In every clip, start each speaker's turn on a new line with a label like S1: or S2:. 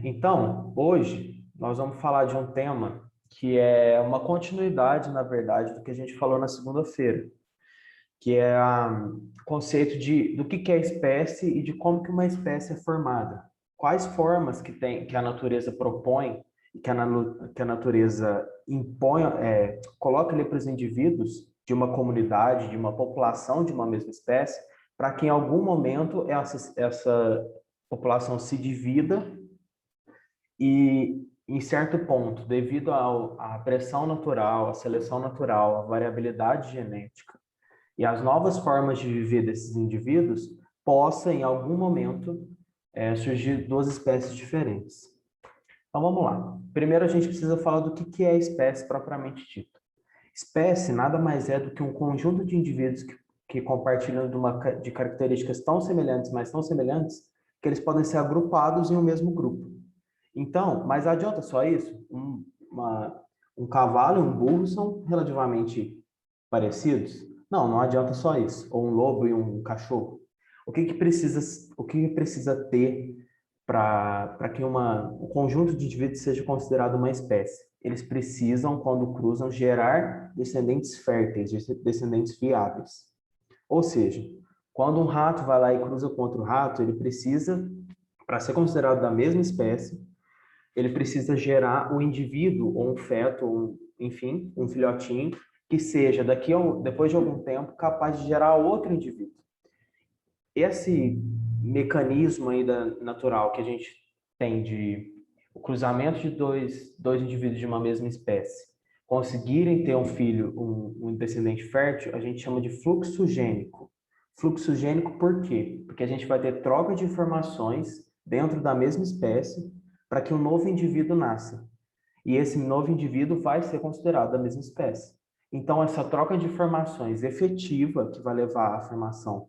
S1: Então, hoje nós vamos falar de um tema que é uma continuidade, na verdade, do que a gente falou na segunda-feira, que é o conceito do que é espécie e de como que uma espécie é formada. Quais formas que a natureza propõe e que a natureza impõe, coloca ali para os indivíduos de uma comunidade, de uma população de uma mesma espécie, para que em algum momento essa população se divida e, em certo ponto, devido à pressão natural, à seleção natural, à variabilidade genética e às novas formas de viver desses indivíduos, possa, em algum momento, surgir duas espécies diferentes. Então, vamos lá. Primeiro, a gente precisa falar do que é a espécie propriamente dita. Espécie nada mais é do que um conjunto de indivíduos que compartilham de características tão semelhantes, mas tão semelhantes, que eles podem ser agrupados em um mesmo grupo. Então, mas adianta só isso? Um cavalo e um burro são relativamente parecidos? Não, não adianta só isso. Ou um lobo e um cachorro. O que que precisa ter para que um conjunto de indivíduos seja considerado uma espécie? Eles precisam, quando cruzam, gerar descendentes férteis, descendentes viáveis. Ou seja, quando um rato vai lá e cruza com outro rato, ele precisa, para ser considerado da mesma espécie, ele precisa gerar um indivíduo, ou um feto, enfim, um filhotinho, que seja, depois de algum tempo, capaz de gerar outro indivíduo. Esse mecanismo aí natural que a gente tem de o cruzamento de dois indivíduos de uma mesma espécie conseguirem ter um filho, um descendente fértil, a gente chama de fluxo gênico. Fluxo gênico por quê? Porque a gente vai ter troca de informações dentro da mesma espécie para que um novo indivíduo nasça. E esse novo indivíduo vai ser considerado da mesma espécie. Então, essa troca de informações efetiva que vai levar à formação,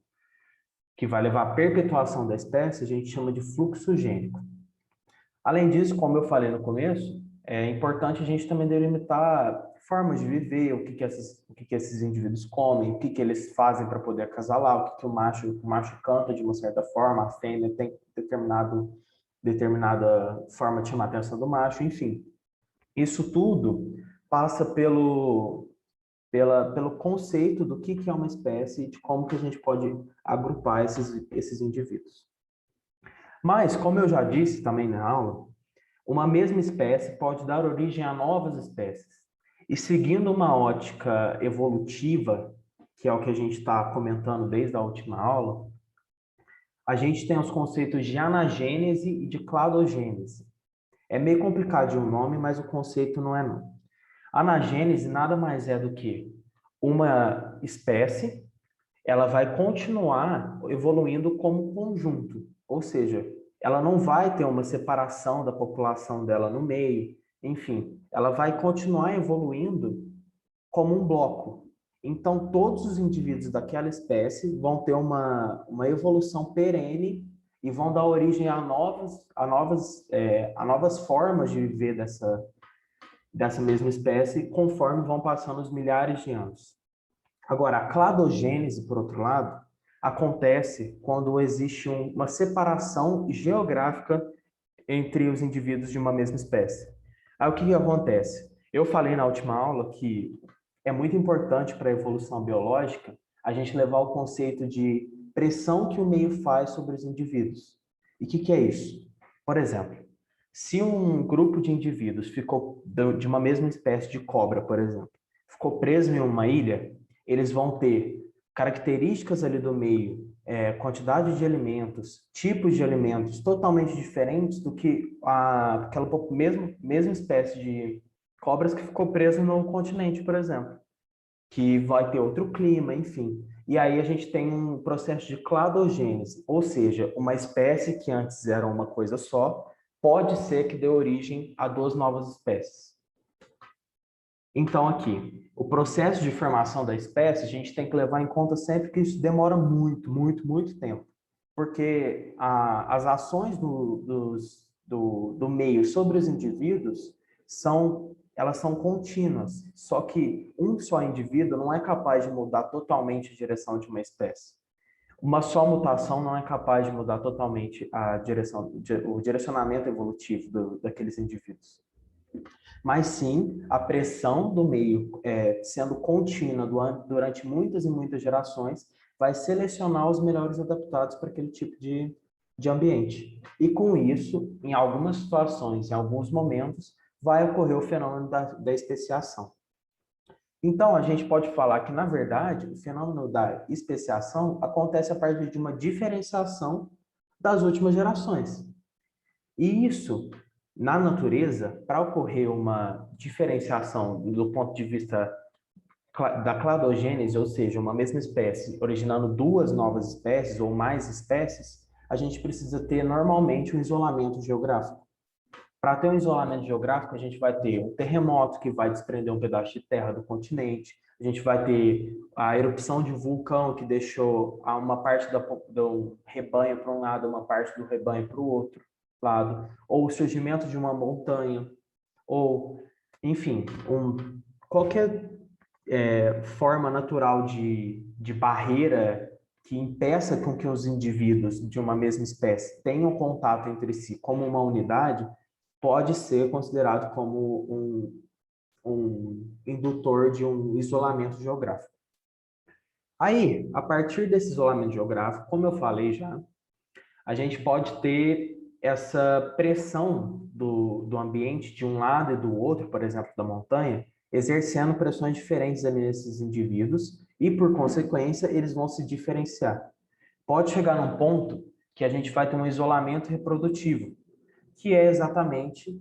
S1: que vai levar à perpetuação da espécie, a gente chama de fluxo gênico. Além disso, como eu falei no começo, é importante a gente também delimitar formas de viver, o que esses indivíduos comem, o que eles fazem para poder acasalar, o que o macho canta de uma certa forma, a fêmea tem determinada forma de chamar a atenção do macho, enfim. Isso tudo passa pelo conceito do que é uma espécie e de como que a gente pode agrupar esses indivíduos. Mas, como eu já disse também na aula, uma mesma espécie pode dar origem a novas espécies. E seguindo uma ótica evolutiva, que é o que a gente está comentando desde a última aula, a gente tem os conceitos de anagênese e de cladogênese. É meio complicado de um nome, mas o conceito não é não. Anagênese nada mais é do que uma espécie, ela vai continuar evoluindo como conjunto, ou seja, ela não vai ter uma separação da população dela no meio, enfim, ela vai continuar evoluindo como um bloco. Então, todos os indivíduos daquela espécie vão ter uma evolução perene e vão dar origem a novas formas de viver dessa mesma espécie conforme vão passando os milhares de anos. Agora, a cladogênese, por outro lado, acontece quando existe uma separação geográfica entre os indivíduos de uma mesma espécie. Aí o que acontece? Eu falei na última aula que é muito importante para a evolução biológica a gente levar o conceito de pressão que o meio faz sobre os indivíduos. E o que é isso? Por exemplo, se um grupo de indivíduos ficou de uma mesma espécie de cobra, por exemplo, ficou preso em uma ilha, eles vão ter características ali do meio, quantidade de alimentos, tipos de alimentos totalmente diferentes do que aquela mesma espécie de cobras que ficou presa no continente, por exemplo, que vai ter outro clima, enfim. E aí a gente tem um processo de cladogênese, ou seja, uma espécie que antes era uma coisa só, pode ser que dê origem a duas novas espécies. Então, aqui, o processo de formação da espécie, a gente tem que levar em conta sempre que isso demora muito, muito, muito tempo. Porque as ações do meio sobre os indivíduos elas são contínuas. Só que um só indivíduo não é capaz de mudar totalmente a direção de uma espécie. Uma só mutação não é capaz de mudar totalmente a direção, o direcionamento evolutivo daqueles indivíduos. Mas sim, a pressão do meio, sendo contínua durante muitas e muitas gerações, vai selecionar os melhores adaptados para aquele tipo de ambiente. E com isso, em algumas situações, em alguns momentos, vai ocorrer o fenômeno da especiação. Então, a gente pode falar que, na verdade, o fenômeno da especiação acontece a partir de uma diferenciação das últimas gerações. E isso, na natureza, para ocorrer uma diferenciação do ponto de vista da cladogênese, ou seja, uma mesma espécie originando duas novas espécies ou mais espécies, a gente precisa ter normalmente um isolamento geográfico. Para ter um isolamento geográfico, a gente vai ter um terremoto que vai desprender um pedaço de terra do continente, a gente vai ter a erupção de um vulcão que deixou uma parte do rebanho para um lado, uma parte do rebanho para o outro lado, ou o surgimento de uma montanha, ou, enfim, qualquer forma natural de barreira que impeça com que os indivíduos de uma mesma espécie tenham contato entre si como uma unidade, pode ser considerado como um indutor de um isolamento geográfico. Aí, a partir desse isolamento geográfico, como eu falei já, a gente pode ter essa pressão do ambiente de um lado e do outro, por exemplo, da montanha, exercendo pressões diferentes nesses indivíduos e, por consequência, eles vão se diferenciar. Pode chegar num ponto que a gente vai ter um isolamento reprodutivo, que é exatamente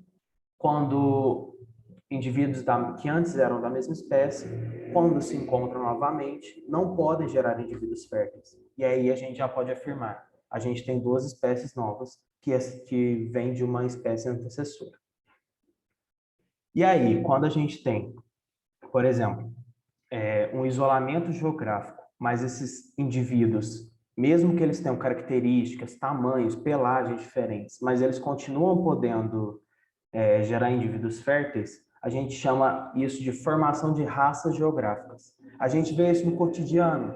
S1: quando indivíduos que antes eram da mesma espécie, quando se encontram novamente, não podem gerar indivíduos férteis. E aí a gente já pode afirmar, a gente tem duas espécies novas que vêm de uma espécie antecessora. E aí, quando a gente tem, por exemplo, um isolamento geográfico, mas esses indivíduos, mesmo que eles tenham características, tamanhos, pelagens diferentes, mas eles continuam podendo gerar indivíduos férteis, a gente chama isso de formação de raças geográficas. A gente vê isso no cotidiano.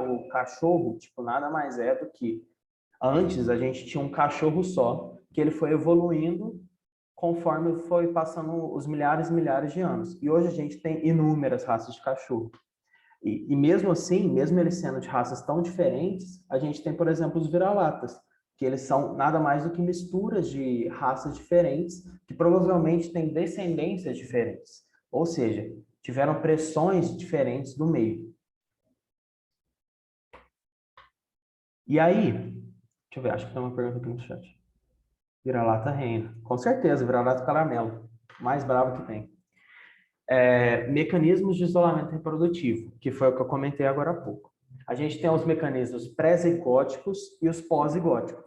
S1: O cachorro, tipo, nada mais é do que antes a gente tinha um cachorro só, que ele foi evoluindo conforme foi passando os milhares e milhares de anos. E hoje a gente tem inúmeras raças de cachorro. E mesmo assim, mesmo eles sendo de raças tão diferentes, a gente tem, por exemplo, os vira-latas, que eles são nada mais do que misturas de raças diferentes, que provavelmente têm descendências diferentes. Ou seja, tiveram pressões diferentes do meio. E aí, deixa eu ver, acho que tem uma pergunta aqui no chat. Vira-lata reina. Com certeza, vira-lata caramelo. Mais bravo que tem. Mecanismos de isolamento reprodutivo, que foi o que eu comentei agora há pouco. A gente tem os mecanismos pré-zigóticos e os pós-zigóticos.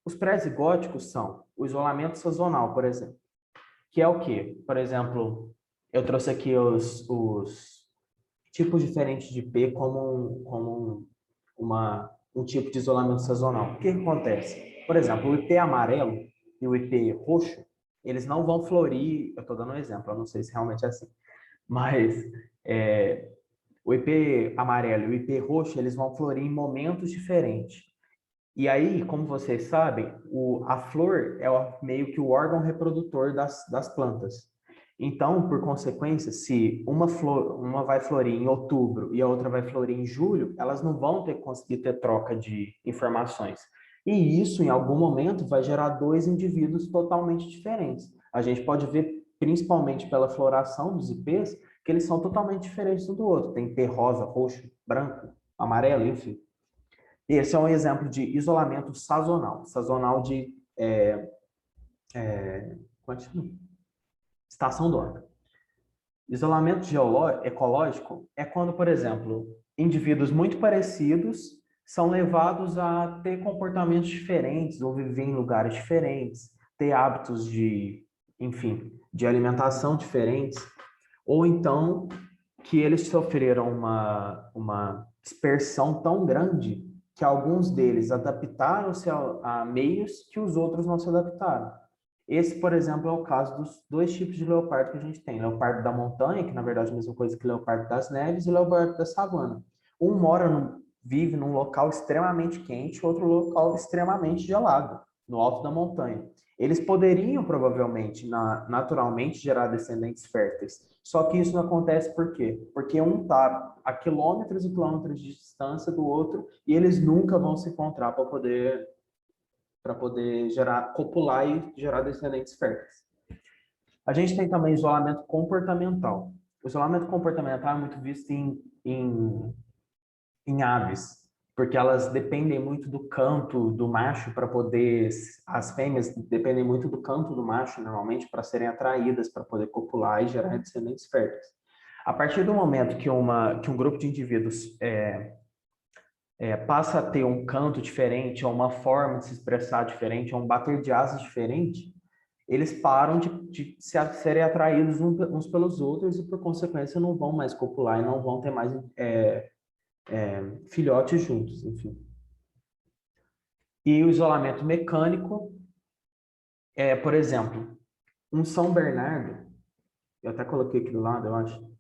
S1: Os pré-zigóticos são o isolamento sazonal, por exemplo, que é o quê? Por exemplo, eu trouxe aqui os tipos diferentes de P como um tipo de isolamento sazonal. O que acontece? Por exemplo, o IP amarelo e o IP roxo, eles não vão florir, eu estou dando um exemplo, eu não sei se realmente é assim, mas o IP amarelo e o IP roxo, eles vão florir em momentos diferentes. E aí, como vocês sabem, a flor é meio que o órgão reprodutor das plantas. Então, por consequência, se uma vai florir em outubro e a outra vai florir em julho, elas não vão conseguir ter troca de informações. E isso, em algum momento, vai gerar dois indivíduos totalmente diferentes. A gente pode ver, principalmente pela floração dos IPs, que eles são totalmente diferentes um do outro. Tem IP rosa, roxo, branco, amarelo, enfim. Esse é um exemplo de isolamento sazonal, sazonal de estação do ano. Isolamento ecológico é quando, por exemplo, indivíduos muito parecidos são levados a ter comportamentos diferentes ou viver em lugares diferentes, ter hábitos enfim, de alimentação diferentes, ou então que eles sofreram uma dispersão tão grande que alguns deles adaptaram-se a meios que os outros não se adaptaram. Esse, por exemplo, é o caso dos dois tipos de leopardo que a gente tem. Leopardo da montanha, que na verdade é a mesma coisa que leopardo das neves, e leopardo da savana. Um mora vive num local extremamente quente, outro local extremamente gelado, no alto da montanha. Eles poderiam, provavelmente, naturalmente, gerar descendentes férteis. Só que isso não acontece por quê? Porque um está a quilômetros e quilômetros de distância do outro e eles nunca vão se encontrar para poder gerar, copular e gerar descendentes férteis. A gente tem também isolamento comportamental. O isolamento comportamental é muito visto em aves, porque elas dependem muito do canto do macho para poder. As fêmeas dependem muito do canto do macho, normalmente, para serem atraídas, para poder copular e gerar descendentes férteis. A partir do momento que um grupo de indivíduos passa a ter um canto diferente, ou uma forma de se expressar diferente, ou um bater de asas diferente, eles param de serem atraídos uns pelos outros e, por consequência, não vão mais copular e não vão ter mais filhotes juntos, enfim. E o isolamento mecânico por exemplo, um São Bernardo, eu até coloquei aqui do lado, eu acho,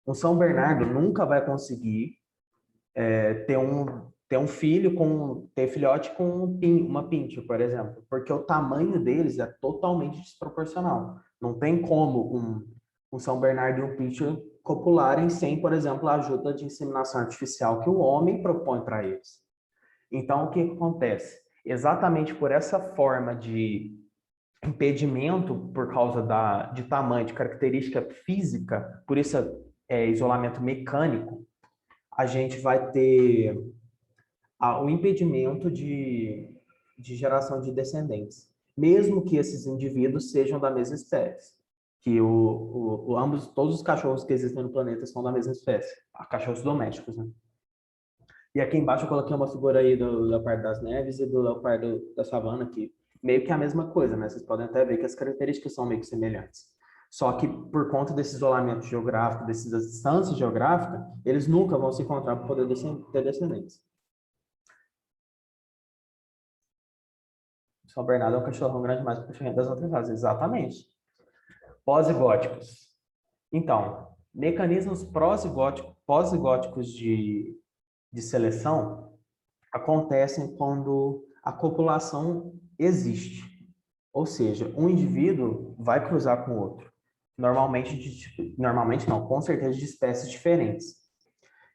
S1: um São Bernardo nunca vai conseguir ter um filho ter filhote com uma pincher, por exemplo, porque o tamanho deles é totalmente desproporcional. Não tem como um São Bernardo e um pincher copularem sem, por exemplo, a ajuda de inseminação artificial que o homem propõe para eles. Então, o que acontece? Exatamente por essa forma de impedimento, por causa de tamanho, de característica física, por isso isolamento mecânico, a gente vai ter o impedimento de geração de descendentes, mesmo que esses indivíduos sejam da mesma espécie. Que ambos, todos os cachorros que existem no planeta são da mesma espécie, cachorros domésticos, né? E aqui embaixo eu coloquei uma figura aí do leopardo das neves e do leopardo da savana, que meio que é a mesma coisa, né? Vocês podem até ver que as características são meio que semelhantes. Só que por conta desse isolamento geográfico, dessa distância geográfica, eles nunca vão se encontrar para poder ter descendentes. São Bernardo é um cachorrão grande mais que o cachorrinho das outras raças, exatamente. Pós-zigóticos. Então, mecanismos pós-zigóticos de seleção acontecem quando a copulação existe. Ou seja, um indivíduo vai cruzar com outro. Normalmente não, com certeza de espécies diferentes.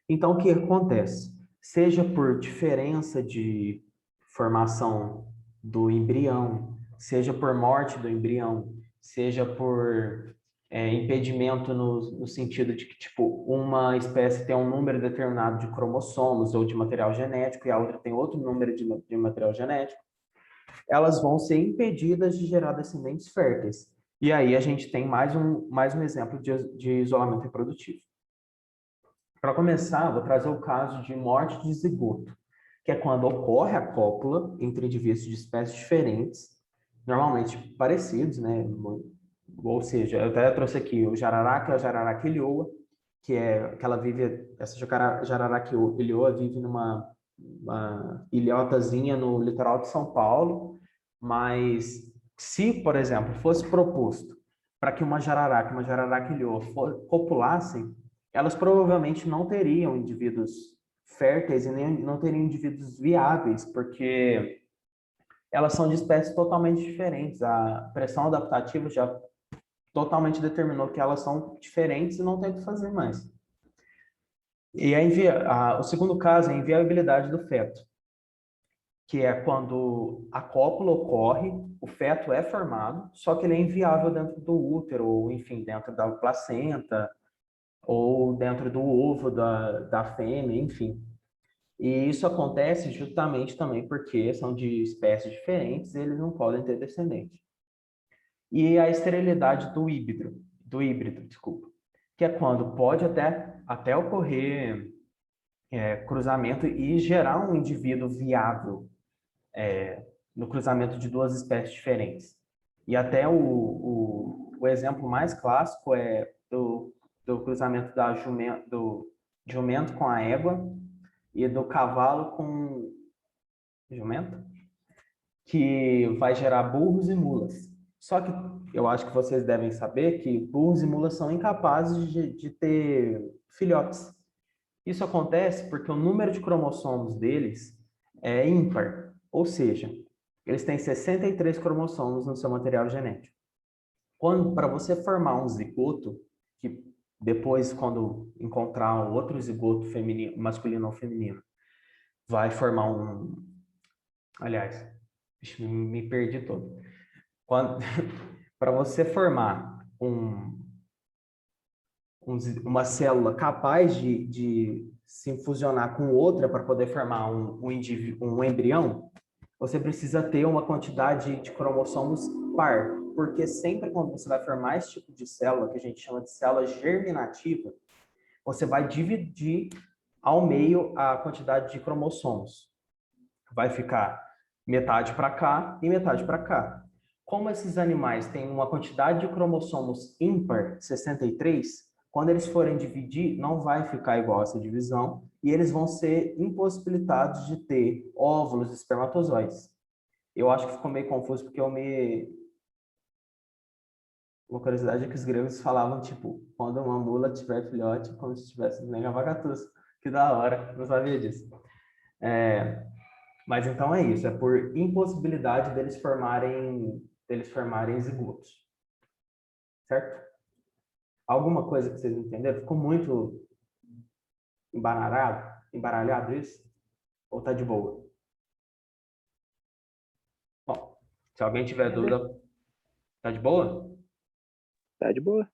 S1: Então, o que acontece? Seja por diferença de formação do embrião, seja por morte do embrião, seja por impedimento no sentido de que, tipo, uma espécie tem um número determinado de cromossomos ou de material genético e a outra tem outro número de material genético, elas vão ser impedidas de gerar descendentes férteis. E aí a gente tem mais um exemplo de isolamento reprodutivo. Para começar, vou trazer o caso de morte de zigoto, que é quando ocorre a cópula entre indivíduos de espécies diferentes, normalmente parecidos, né? Ou seja, eu até trouxe aqui o jararaca e a jararaca ilhoa, que ela vive, essa jararaca ilhoa vive numa ilhotazinha no litoral de São Paulo, mas se, por exemplo, fosse proposto para que uma jararaca e uma jararaca ilhoa copulassem, elas provavelmente não teriam indivíduos férteis e nem não teriam indivíduos viáveis, porque elas são de espécies totalmente diferentes. A pressão adaptativa já totalmente determinou que elas são diferentes e não tem o que fazer mais. E o segundo caso é a inviabilidade do feto, que é quando a cópula ocorre, o feto é formado, só que ele é inviável dentro do útero, ou enfim, dentro da placenta, ou dentro do ovo da fêmea, enfim. E isso acontece justamente também porque são de espécies diferentes e eles não podem ter descendente. E a esterilidade do híbrido, desculpa, que é quando pode até ocorrer cruzamento e gerar um indivíduo viável no cruzamento de duas espécies diferentes. E até o exemplo mais clássico é do cruzamento do jumento com a égua e do cavalo com jumento, que vai gerar burros e mulas. Só que eu acho que vocês devem saber que burros e mulas são incapazes de ter filhotes. Isso acontece porque o número de cromossomos deles é ímpar, ou seja, eles têm 63 cromossomos no seu material genético. Para você formar um zigoto, que depois, quando encontrar outro zigoto feminino, masculino ou feminino, vai formar um... Aliás, me perdi todo. Para você formar uma célula capaz de se fusionar com outra para poder formar um embrião, você precisa ter uma quantidade de cromossomos par, porque sempre quando você vai formar esse tipo de célula, que a gente chama de célula germinativa, você vai dividir ao meio a quantidade de cromossomos. Vai ficar metade para cá e metade para cá. Como esses animais têm uma quantidade de cromossomos ímpar, 63, quando eles forem dividir, não vai ficar igual essa divisão e eles vão ser impossibilitados de ter óvulos e espermatozoides. Eu acho que ficou meio confuso porque uma curiosidade é que os gregos falavam, tipo, quando uma mula tiver filhote, como se tivesse mega vagatus. Que da hora, não sabia disso. Mas então é isso, é por impossibilidade deles formarem zigotos. Certo? Alguma coisa que vocês entenderam? Ficou muito embaralhado isso? Ou tá de boa? Bom, se alguém tiver dúvida, tá de boa?
S2: Tá de boa.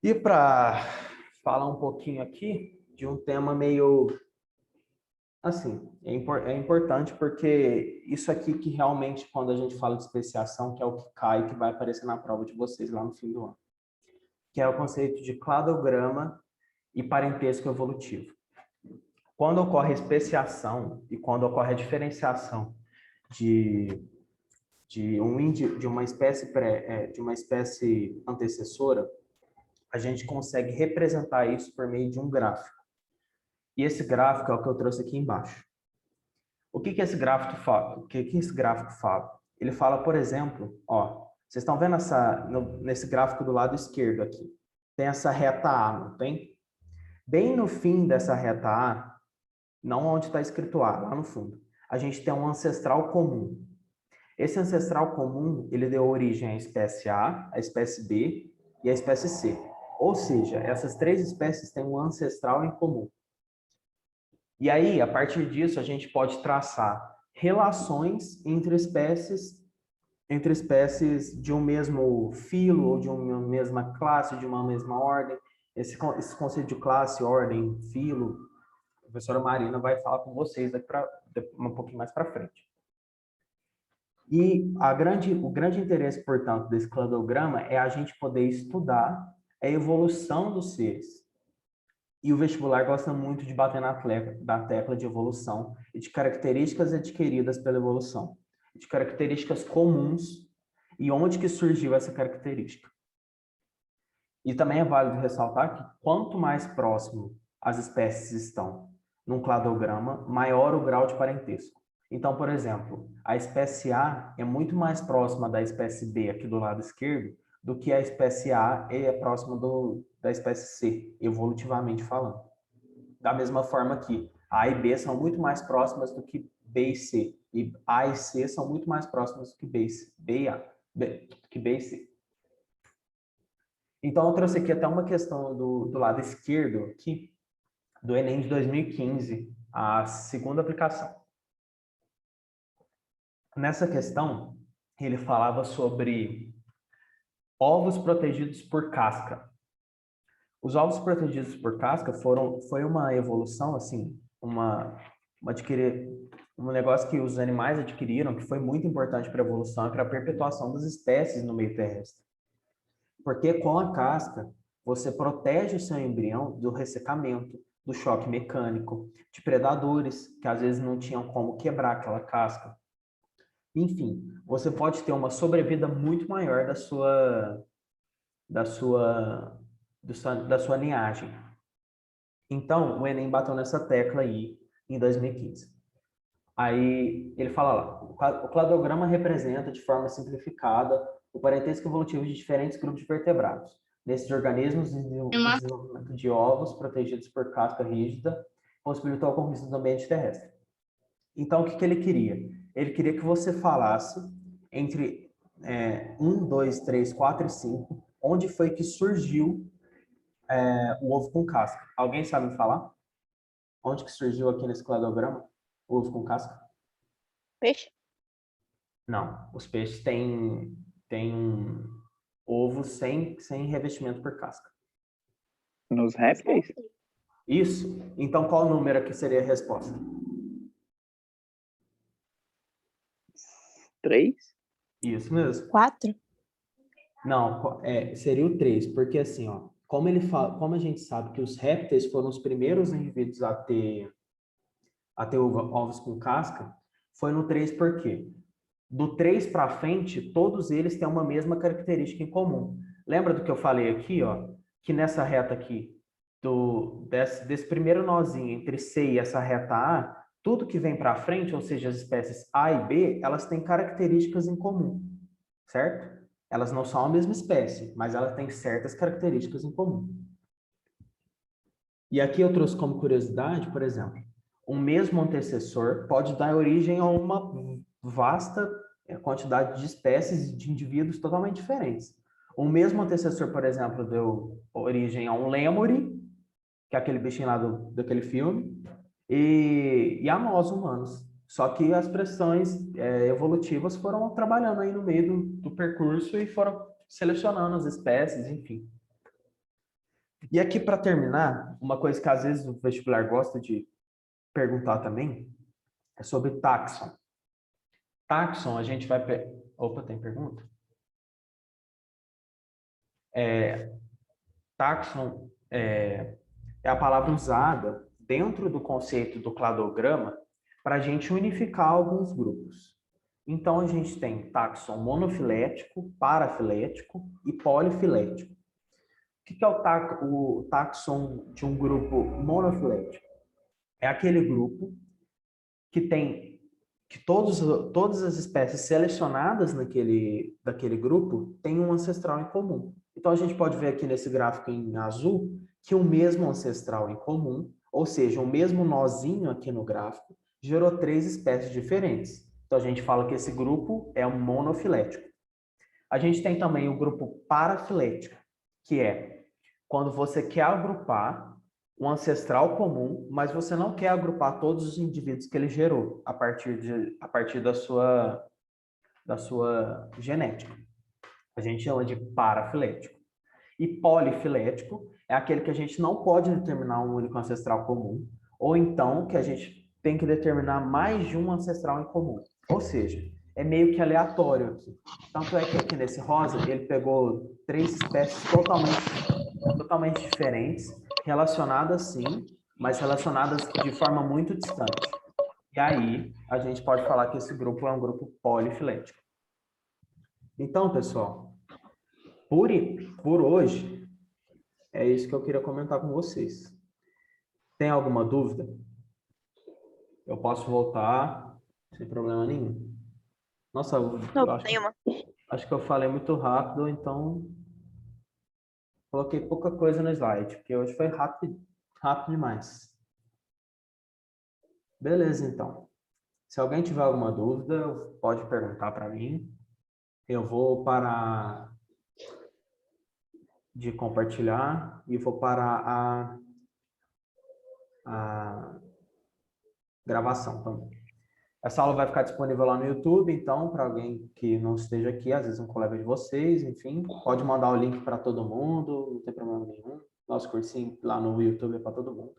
S1: E para falar um pouquinho aqui de um tema meio assim, é importante porque isso aqui que realmente, quando a gente fala de especiação, que é o que cai, que vai aparecer na prova de vocês lá no fim do ano, que é o conceito de cladograma e parentesco evolutivo. Quando ocorre a especiação e quando ocorre a diferenciação de uma espécie antecessora, a gente consegue representar isso por meio de um gráfico. E esse gráfico é o que eu trouxe aqui embaixo. O que esse gráfico fala? O que esse gráfico fala? Ele fala, por exemplo, ó, vocês estão vendo nesse gráfico do lado esquerdo aqui, tem essa reta A, não tem? Bem no fim dessa reta A, não onde está escrito A, lá no fundo, a gente tem um ancestral comum. Esse ancestral comum, ele deu origem à espécie A, à espécie B e à espécie C. Ou seja, essas três espécies têm um ancestral em comum. E aí, a partir disso, a gente pode traçar relações entre espécies de um mesmo filo, ou de uma mesma classe, de uma mesma ordem. Esse conceito de classe, ordem, filo, a professora Marina vai falar com vocês daqui um pouquinho mais para frente. E o grande interesse, portanto, desse cladograma é a gente poder estudar a evolução dos seres. E o vestibular gosta muito de bater na tecla de evolução e de características adquiridas pela evolução, de características comuns e onde que surgiu essa característica. E também é válido ressaltar que quanto mais próximo as espécies estão num cladograma, maior o grau de parentesco. Então, por exemplo, a espécie A é muito mais próxima da espécie B aqui do lado esquerdo do que a espécie A é próxima da espécie C, evolutivamente falando. Da mesma forma que A e B são muito mais próximas do que B e C, e A e C são muito mais próximas do que B e C. Então, eu trouxe aqui até uma questão do lado esquerdo, aqui, do Enem de 2015, a segunda aplicação. Nessa questão, ele falava sobre ovos protegidos por casca. Os ovos protegidos por casca foi uma evolução, assim, um negócio que os animais adquiriram, que foi muito importante para a evolução e para a perpetuação das espécies no meio terrestre. Porque com a casca, você protege o seu embrião do ressecamento, do choque mecânico, de predadores, que às vezes não tinham como quebrar aquela casca. Enfim, você pode ter uma sobrevida muito maior da sua linhagem. Então, o Enem bateu nessa tecla aí em 2015. Aí ele fala lá, o cladograma representa de forma simplificada o parentesco evolutivo de diferentes grupos de vertebrados. Nesses organismos, o desenvolvimento de ovos protegidos por casca rígida possibilitou a conquista do ambiente terrestre. Então, o que ele queria? Ele queria que você falasse entre 1, 2, 3, 4 e 5, onde foi que surgiu o ovo com casca. Alguém sabe me falar? Onde que surgiu aqui nesse cladograma o ovo com casca?
S3: Peixe?
S1: Não, os peixes têm um ovo sem revestimento por casca.
S2: Nos répteis?
S1: Isso. Então, qual número aqui seria a resposta?
S2: 3?
S1: Isso mesmo.
S3: 4?
S1: Não, seria o 3, porque assim, ó, como a gente sabe que os répteis foram os primeiros indivíduos a ter ovos com casca, foi no 3 por quê? Do 3 para frente, todos eles têm uma mesma característica em comum. Lembra do que eu falei aqui, ó? Que nessa reta aqui, desse primeiro nozinho entre C e essa reta A, tudo que vem para frente, ou seja, as espécies A e B, elas têm características em comum, certo? Elas não são a mesma espécie, mas elas têm certas características em comum. E aqui eu trouxe como curiosidade, por exemplo, um mesmo antecessor pode dar origem a uma vasta quantidade de espécies e de indivíduos totalmente diferentes. O mesmo antecessor, por exemplo, deu origem a um lêmure, que é aquele bichinho lá daquele filme, e a nós, humanos. Só que as pressões evolutivas foram trabalhando aí no meio do percurso e foram selecionando as espécies, enfim. E aqui, para terminar, uma coisa que às vezes o vestibular gosta de perguntar também é sobre táxon. Táxon, a gente vai... Opa, tem pergunta? Táxon é a palavra usada dentro do conceito do cladograma para a gente unificar alguns grupos. Então, a gente tem táxon monofilético, parafilético e polifilético. O que é o táxon de um grupo monofilético? É aquele grupo que todas as espécies selecionadas daquele grupo têm um ancestral em comum. Então, a gente pode ver aqui nesse gráfico em azul que o mesmo ancestral em comum, ou seja, o mesmo nozinho aqui no gráfico, gerou 3 espécies diferentes. Então, a gente fala que esse grupo é um monofilético. A gente tem também o grupo parafilético, que é quando você quer agrupar um ancestral comum, mas você não quer agrupar todos os indivíduos que ele gerou a partir da sua genética. A gente chama de parafilético. E polifilético é aquele que a gente não pode determinar um único ancestral comum, ou então que a gente tem que determinar mais de um ancestral em comum. Ou seja, é meio que aleatório aqui. Tanto é que aqui nesse rosa, ele pegou 3 espécies totalmente diferentes, relacionadas sim, mas relacionadas de forma muito distante. E aí, a gente pode falar que esse grupo é um grupo polifilético. Então, pessoal, por hoje, é isso que eu queria comentar com vocês. Tem alguma dúvida? Eu posso voltar sem problema nenhum. Nossa, acho que eu falei muito rápido, então coloquei pouca coisa no slide, porque hoje foi rápido demais. Beleza, então. Se alguém tiver alguma dúvida, pode perguntar para mim. Eu vou parar de compartilhar e vou parar a gravação também. Essa aula vai ficar disponível lá no YouTube, então, para alguém que não esteja aqui, às vezes um colega de vocês, enfim, pode mandar o link para todo mundo, não tem problema nenhum. Nosso cursinho lá no YouTube é para todo mundo.